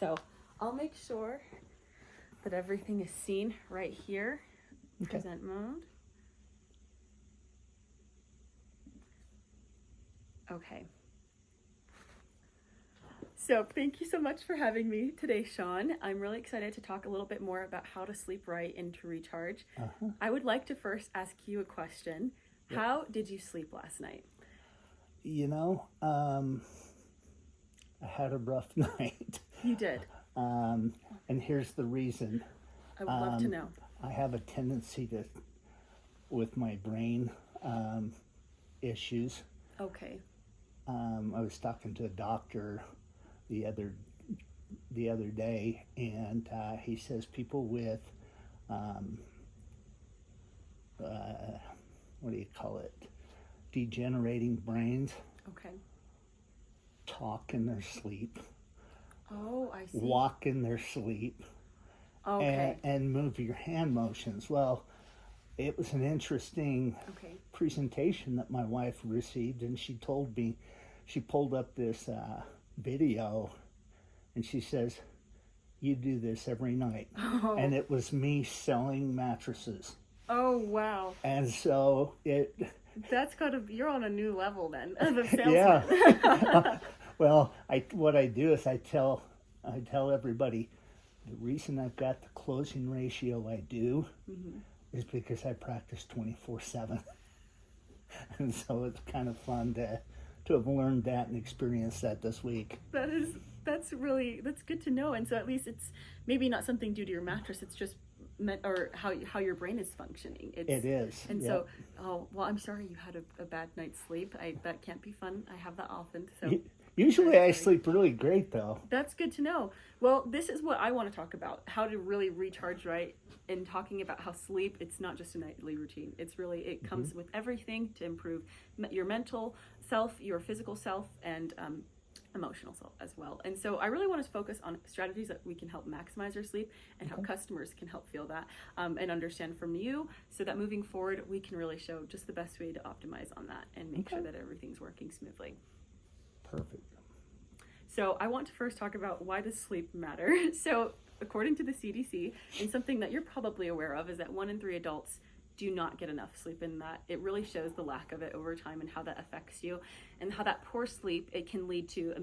So I'll make sure that everything is seen right here. Okay. Present mode. Okay. So thank you so much for having me today, Sean. I'm really excited to talk a little bit more about how to sleep right and to recharge. I would like to first ask you a question. Yep. How did you sleep last night? You know, I had a rough night. You did. And here's the reason. I would love to know. I have a tendency to, with my brain issues. Okay. I was talking to a doctor the other day, and he says people with what do you call it? Degenerating brains Okay. talk in their sleep, Oh, I see. walk in their sleep, Okay. and move your hand motions. Well, it was an interesting Okay. presentation that my wife received, and she told me, she pulled up this video, and she says, "You do this every night." Oh. And it was me selling mattresses. Oh, wow. And so That's you're on a new level then of a salesman. yeah. Well, what I do is I tell everybody the reason I've got the closing ratio I do is because I practice 24/7. And so it's kind of fun to have learned that and experienced that this week. That's good to know. And so at least it's maybe not something due to your mattress, it's just or how your brain is functioning. It is. And yep. so, oh, well, I'm sorry you had a bad night's sleep. That can't be fun. I have that often. So Usually I sleep really great though. That's good to know. Well, this is what I want to talk about, how to really recharge right, and talking about how sleep, it's not just a nightly routine. It comes with everything to improve your mental self, your physical self, and emotional self as well. And so I really want to focus on strategies that we can help maximize our sleep and how customers can help feel that and understand from you, so that moving forward we can really show just the best way to optimize on that and make sure that everything's working smoothly. Perfect. So I want to first talk about why does sleep matter. So according to the CDC, and something that you're probably aware of, is that 1 in 3 adults do not get enough sleep, and that it really shows the lack of it over time and how that affects you, and how that poor sleep, it can lead to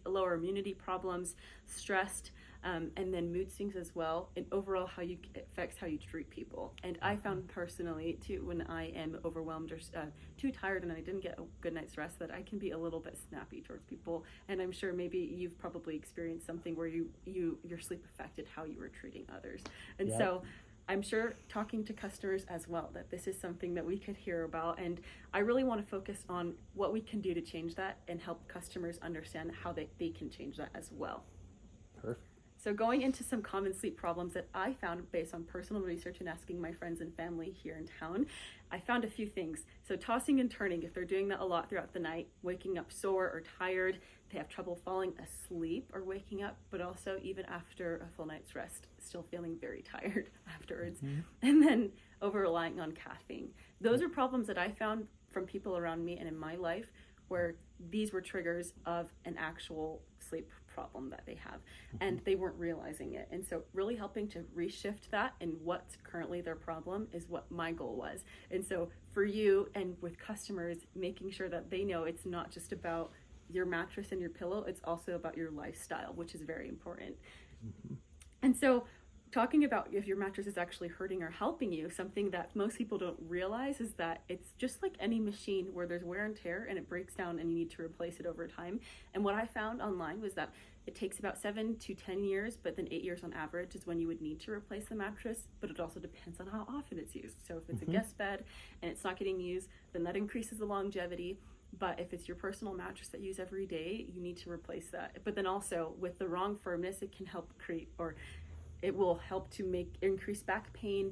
lower immunity problems, stressed, and then mood swings as well, and overall it affects how you treat people. And I found personally too, when I am overwhelmed or too tired and I didn't get a good night's rest, that I can be a little bit snappy towards people. And I'm sure maybe you've probably experienced something where your sleep affected how you were treating others. And so I'm sure talking to customers as well, that this is something that we could hear about. And I really want to focus on what we can do to change that and help customers understand how they can change that as well. Perfect. So going into some common sleep problems that I found based on personal research and asking my friends and family here in town, I found a few things. So tossing and turning, if they're doing that a lot throughout the night, waking up sore or tired, they have trouble falling asleep or waking up, but also even after a full night's rest, still feeling very tired afterwards. And then over relying on caffeine. Those are problems that I found from people around me and in my life, where these were triggers of an actual sleep problem that they have, and they weren't realizing it. And so really helping to reshift that and what's currently their problem is what my goal was. And so for you and with customers, making sure that they know it's not just about your mattress and your pillow, it's also about your lifestyle, which is very important. And so talking about if your mattress is actually hurting or helping you, something that most people don't realize is that it's just like any machine where there's wear and tear and it breaks down and you need to replace it over time. And what I found online was that it takes about 7 to 10 years, but then 8 years on average is when you would need to replace the mattress, but it also depends on how often it's used. So if it's a guest bed and it's not getting used, then that increases the longevity. But if it's your personal mattress that you use every day, you need to replace that. But then also with the wrong firmness, it can help create, or it will help to increase back pain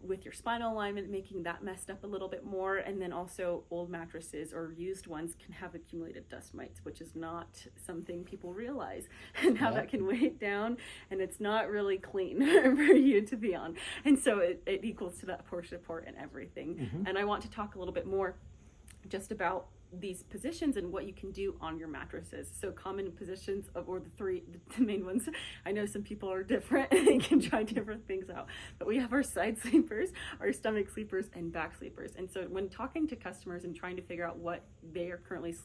with your spinal alignment, making that messed up a little bit more. And then also old mattresses or used ones can have accumulated dust mites, which is not something people realize, and how that can weigh it down, and it's not really clean for you to be on. And so it equals to that poor support and everything. And I want to talk a little bit more just about these positions and what you can do on your mattresses. So common positions or the main ones. I know some people are different and can try different things out, but we have our side sleepers, our stomach sleepers, and back sleepers. And so when talking to customers and trying to figure out what they are currently,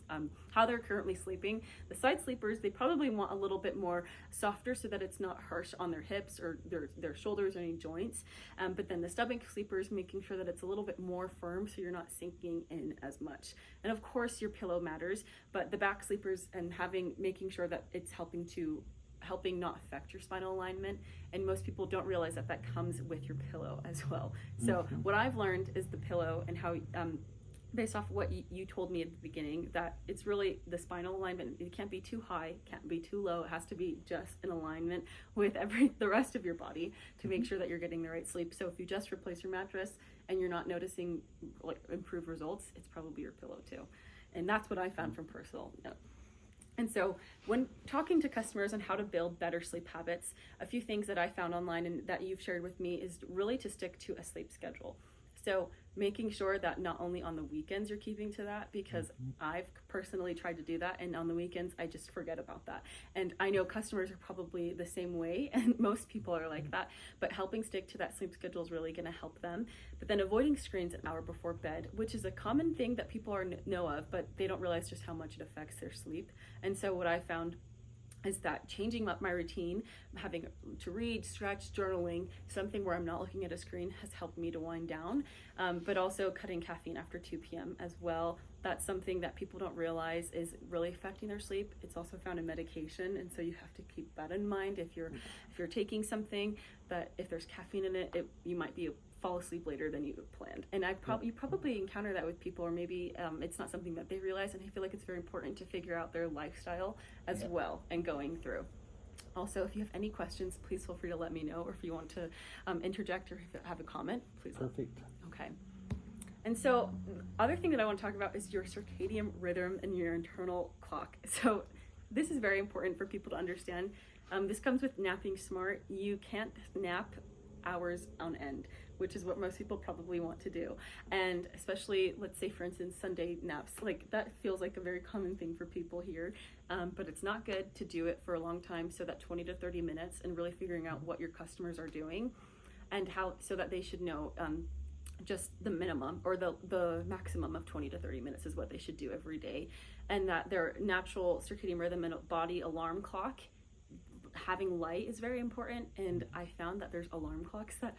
how they're currently sleeping, the side sleepers, they probably want a little bit more softer so that it's not harsh on their hips or their shoulders or any joints. But then the stomach sleepers, making sure that it's a little bit more firm so you're not sinking in as much. And of course your pillow matters, but the back sleepers and making sure that it's helping not affect your spinal alignment. And most people don't realize that comes with your pillow as well. So what I've learned is the pillow and how based off what you told me at the beginning, that it's really the spinal alignment. It can't be too high, can't be too low. It has to be just in alignment with the rest of your body to make sure that you're getting the right sleep. So if you just replace your mattress and you're not noticing like improved results, it's probably your pillow too. And that's what I found from personal note. And so when talking to customers on how to build better sleep habits, a few things that I found online and that you've shared with me is really to stick to a sleep schedule. So making sure that not only on the weekends you're keeping to that, because I've personally tried to do that, and on the weekends I just forget about that. And I know customers are probably the same way, and most people are like that, but helping stick to that sleep schedule is really going to help them. But then avoiding screens an hour before bed, which is a common thing that people know of, but they don't realize just how much it affects their sleep. And so what I found is that changing up my routine, having to read, stretch, journaling, something where I'm not looking at a screen has helped me to wind down, but also cutting caffeine after 2 p.m. as well. That's something that people don't realize is really affecting their sleep. It's also found in medication, and so you have to keep that in mind if you're taking something, that if there's caffeine in it, you might fall asleep later than you planned. And you probably encounter that with people, or maybe it's not something that they realize, and I feel like it's very important to figure out their lifestyle as well and going through. Also, if you have any questions, please feel free to let me know, or if you want to interject or if you have a comment, please. Perfect. Okay. And so other thing that I want to talk about is your circadian rhythm and your internal clock. So this is very important for people to understand. This comes with napping smart. You can't nap hours on end, which is what most people probably want to do. And especially, let's say for instance, Sunday naps, like that feels like a very common thing for people here, but it's not good to do it for a long time. So that 20 to 30 minutes, and really figuring out what your customers are doing and how, so that they should know just the minimum or the maximum of 20 to 30 minutes is what they should do every day, and that their natural circadian rhythm and body alarm clock, having light is very important. And I found that there's alarm clocks that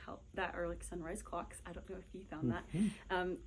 are like sunrise clocks. I don't know if you found that.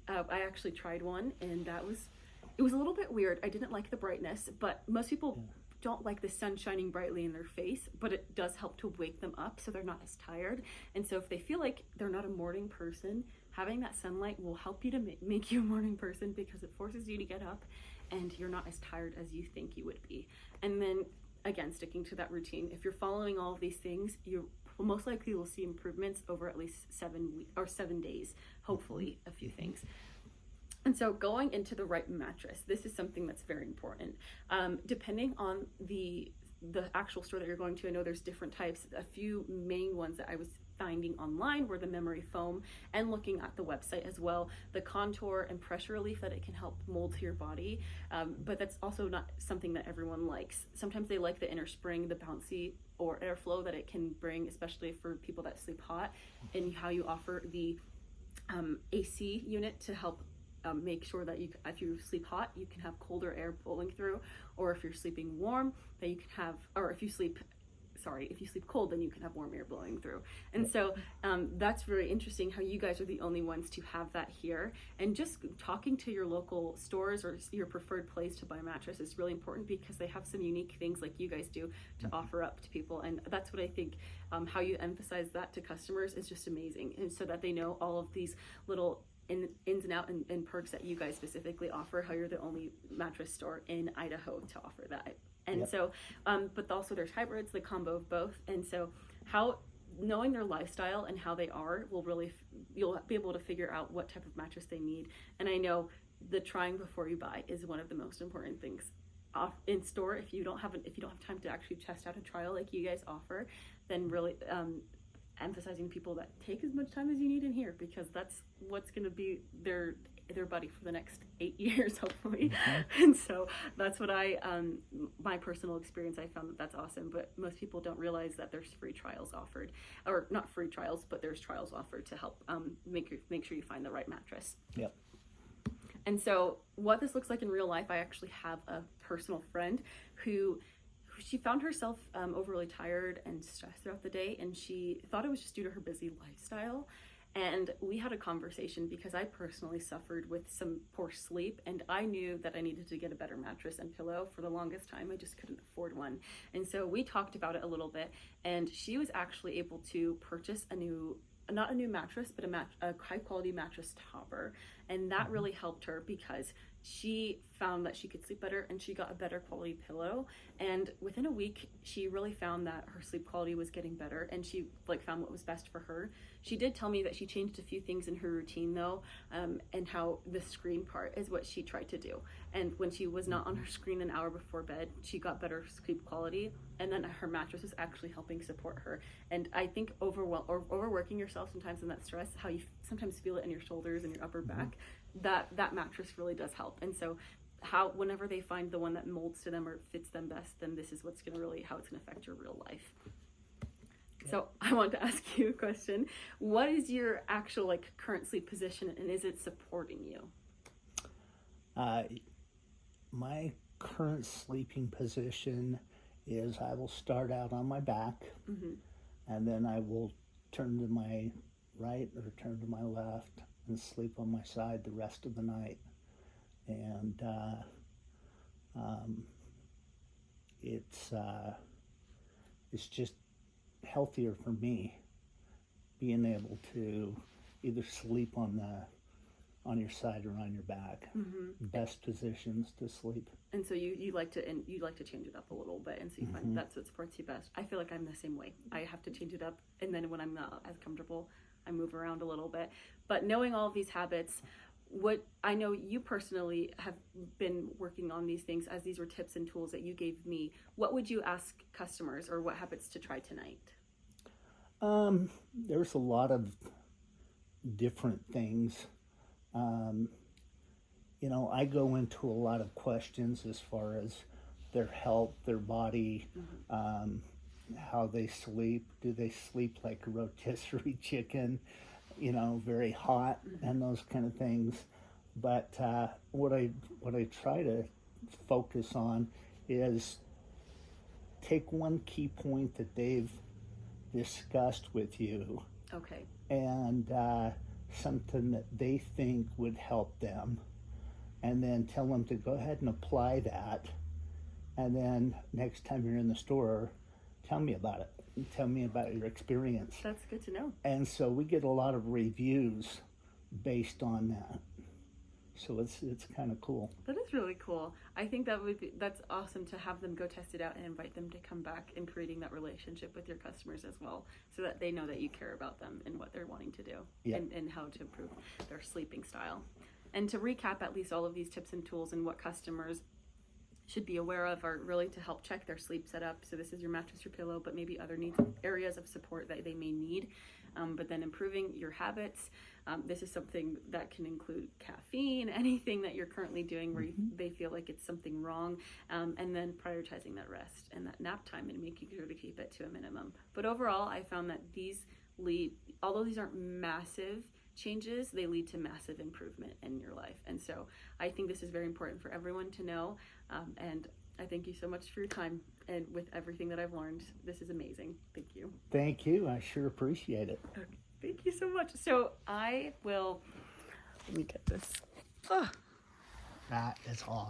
I actually tried one, and it was a little bit weird. I didn't like the brightness, but most people don't like the sun shining brightly in their face, but it does help to wake them up so they're not as tired. And so if they feel like they're not a morning person, having that sunlight will help you to make you a morning person, because it forces you to get up and you're not as tired as you think you would be. And then again, sticking to that routine. If you're following all of these things, you most likely will see improvements over at least 7 days, hopefully a few things. And so going into the right mattress, this is something that's very important. Depending on the actual store that you're going to, I know there's different types. A few main ones that I was finding online were the memory foam, and looking at the website as well, the contour and pressure relief that it can help mold to your body, but that's also not something that everyone likes. Sometimes they like the inner spring, the bouncy or airflow that it can bring, especially for people that sleep hot, and how you offer the AC unit to help make sure that if you sleep hot, you can have colder air blowing through, or if you're sleeping warm, that you can have, or if you sleep cold, then you can have warm air blowing through. And so that's really interesting how you guys are the only ones to have that here. And just talking to your local stores or your preferred place to buy a mattress is really important, because they have some unique things like you guys do to offer up to people. And that's what I think, how you emphasize that to customers is just amazing. And so that they know all of these little ins and out and perks that you guys specifically offer, how you're the only mattress store in Idaho to offer that. And so, but also there's hybrids, the combo of both. And so how knowing their lifestyle and how they are will really, you'll be able to figure out what type of mattress they need. And I know the trying before you buy is one of the most important things in store. If you don't have time to actually test out a trial like you guys offer, then really emphasizing people that take as much time as you need in here, because that's what's going to be their their buddy for the next 8 years, hopefully. And so that's what my personal experience, I found that that's awesome. But most people don't realize that there's free trials offered, or not free trials, but there's trials offered to help make sure you find the right mattress. Yep. And so what this looks like in real life, I actually have a personal friend who she found herself overly tired and stressed throughout the day, and she thought it was just due to her busy lifestyle. And we had a conversation because I personally suffered with some poor sleep, and I knew that I needed to get a better mattress and pillow. For the longest time, I just couldn't afford one. And so we talked about it a little bit, and she was actually able to purchase not a new mattress, but a high quality mattress topper. And that really helped her because she found that she could sleep better, and she got a better quality pillow. And within a week, she really found that her sleep quality was getting better, and she found what was best for her. She did tell me that she changed a few things in her routine though, and how the screen part is what she tried to do. And when she was not on her screen an hour before bed, she got better sleep quality, and then her mattress was actually helping support her. And I think overworking yourself sometimes in that stress, how you sometimes feel it in your shoulders and your upper back, that mattress really does help. And so whenever they find the one that molds to them or fits them best, then this is how it's going to affect your real life. So I want to ask you a question. What is your actual current sleep position, and is it supporting you? My current sleeping position is I will start out on my back, and then I will turn to my right or turn to my left and sleep on my side the rest of the night. And it's just healthier for me being able to either sleep on your side or on your back. Best positions to sleep. And so you like to change it up a little bit, and so you find that's what supports you best. I feel like I'm the same way. I have to change it up, and then when I'm not as comfortable, I move around a little bit. But knowing all of these habits, what I know you personally have been working on these things, as these were tips and tools that you gave me. What would you ask customers, or what habits to try tonight? There's a lot of different things. I go into a lot of questions as far as their health, their body, how they sleep. Do they sleep like a rotisserie chicken, very hot, and those kind of things. But what I try to focus on is take one key point that they've discussed with you, Okay. and something that they think would help them, and then tell them to go ahead and apply that. And then next time you're in the store, tell me about it. Tell me about your experience. That's good to know. And so we get a lot of reviews based on that. So it's kind of cool. That is really cool. I think that's awesome to have them go test it out and invite them to come back, and creating that relationship with your customers as well, so that they know that you care about them and what they're wanting to do, and how to improve their sleeping style. And to recap at least all of these tips and tools, and what customers should be aware of, are really to help check their sleep setup. So this is your mattress, your pillow, but maybe other areas of support that they may need. But then improving your habits. This is something that can include caffeine, anything that you're currently doing where they feel like it's something wrong. And then prioritizing that rest and that nap time, and making sure to keep it to a minimum. But overall, I found that although these aren't massive changes, they lead to massive improvement in your life. And so I think this is very important for everyone to know. And I thank you so much for your time, and with everything that I've learned. This is amazing. Thank you. Thank you. I sure appreciate it. Okay. Thank you so much. So let me get this. That is all.